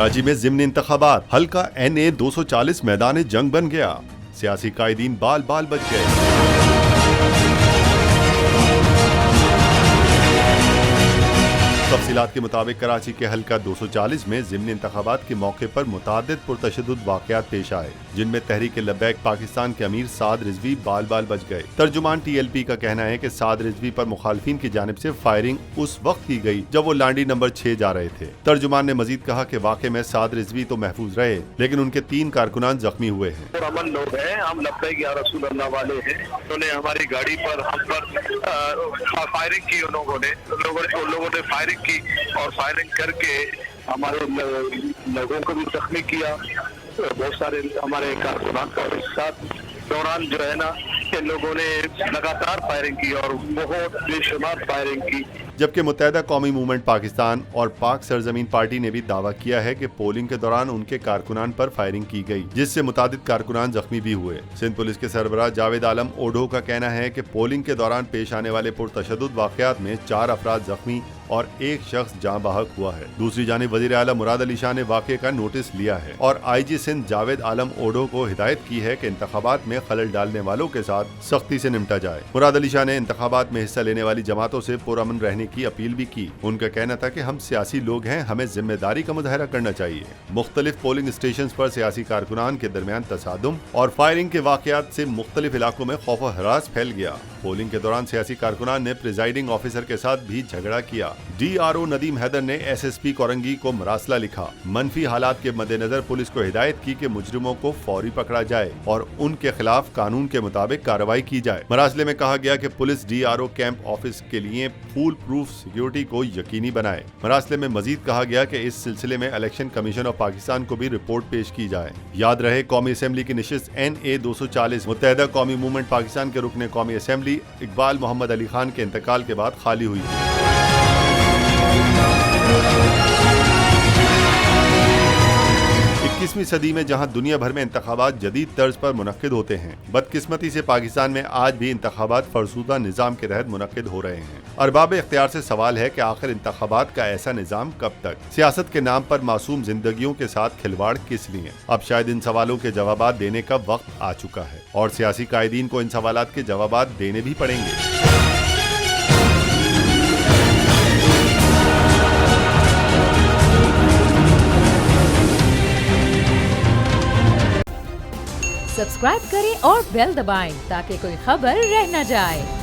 कराची में ज़िमनी इंतखाबात, हल्का NA 240 मैदान जंग बन गया। सियासी कायदीन बाल बाल बच गए। तफसीलात के मुताबिक कराची के हल्का 240 में ज़िमनी इंतखाबात के मौके पर मुतादिद पुरतशद्दुद वाक़यात पेश आए, जिनमें तहरीक लब्बैक पाकिस्तान के अमीर साद रिजवी बाल बाल बच गए। तर्जुमान TLP का कहना है कि साद रिजवी पर मुखालफिन की जानिब से फायरिंग उस वक्त की गई जब वो लांडी नंबर 6 जा रहे थे। तर्जुमान ने मजीद कहा कि वाक़े में साद रिजवी तो महफूज रहे, लेकिन उनके 3 कारकुनान जख्मी हुए हैं। अमन लोग हैं, हम लब्बैक या रसूल अल्लाह वाले हैं। उन्होंने हमारी गाड़ी पर हम पर फायरिंग की, लोगों ने फायरिंग की और फायरिंग करके हमारे लोगों को भी जख्मी किया। बहुत सारे हमारे कारकुनान का साथ दौरान जो है ना, इन लोगों ने लगातार फायरिंग की और बहुत बेशुमार फायरिंग की। जबकि मुत्तहिदा कौमी मूवमेंट पाकिस्तान और पाक सरजमीन पार्टी ने भी दावा किया है कि पोलिंग के दौरान उनके कारकुनान पर फायरिंग की गई, जिससे मुतादिद कारकुनान जख्मी भी हुए। सिंध पुलिस के सरबराह जावेद आलम ओढो का कहना है कि पोलिंग के दौरान पेश आने वाले पुरतशद्दुद वाक़यात में 4 अफराद जख्मी और 1 शख्स जाँ बहक हुआ है। दूसरी जानिब वज़ीर आला मुराद अली शाह ने वाक़े का नोटिस लिया है और IG सिंध जावेद आलम ओढो को हिदायत की है कि इंतखाबात में खलल डालने वालों के साथ सख्ती से निपटा जाए। मुराद अली शाह ने इंतखाबात में हिस्सा लेने वाली जमातों से पुरअमन रहने की अपील भी की। उनका कहना था कि हम सियासी लोग हैं, हमें जिम्मेदारी का मुजाहरा करना चाहिए। मुख्तलिफ पोलिंग स्टेशन पर सियासी कारकुनान के दरमियान तसादुम और फायरिंग के वाक़यात से मुख्तलिफ इलाकों में खौफ व हरास फैल गया। पोलिंग के दौरान सियासी कारकुनान ने प्रिजाइडिंग ऑफिसर के साथ भी झगड़ा किया। DRO नदीम हैदर ने SSP कोरंगी को मरासला लिखा। मनफी हालात के मद्देनजर पुलिस को हिदायत की कि मुजरिमों को फौरी पकड़ा जाए और उनके खिलाफ कानून के मुताबिक कार्रवाई की जाए। मरासले में कहा गया कि पुलिस DRO कैंप ऑफिस के लिए फूल प्रूफ सिक्योरिटी को यकीनी बनाए। मरासले में मजीद कहा गया कि इस सिलसिले में इलेक्शन कमीशन ऑफ पाकिस्तान को भी रिपोर्ट पेश की जाए। याद रहे, कौमी असेंबली की नशिस्त NA 240 मुत्तहिदा कौमी मूवमेंट पाकिस्तान के रुकने कौमी असेंबली इकबाल मोहम्मद अली खान के इंतकाल के बाद खाली हुई। 21वीं सदी में जहां दुनिया भर में इंतखाबात जदीद तर्ज पर मुनक्किद होते हैं, बदकिस्मती से पाकिस्तान में आज भी इंतखाबात फरसूदा निज़ाम के तहत मुनक्किद हो रहे हैं। अरबाब इख्तियार से सवाल है कि आखिर इंतखाबात का ऐसा निज़ाम कब तक? सियासत के नाम पर मासूम जिंदगियों के साथ खिलवाड़ किस लिए? अब शायद इन सवालों के जवाबात देने का वक्त आ चुका है और सियासी कायदीन को इन सवालात के जवाबात देने भी पड़ेंगे। सब्सक्राइब करें और बेल दबाएं ताकि कोई खबर रह न जाए।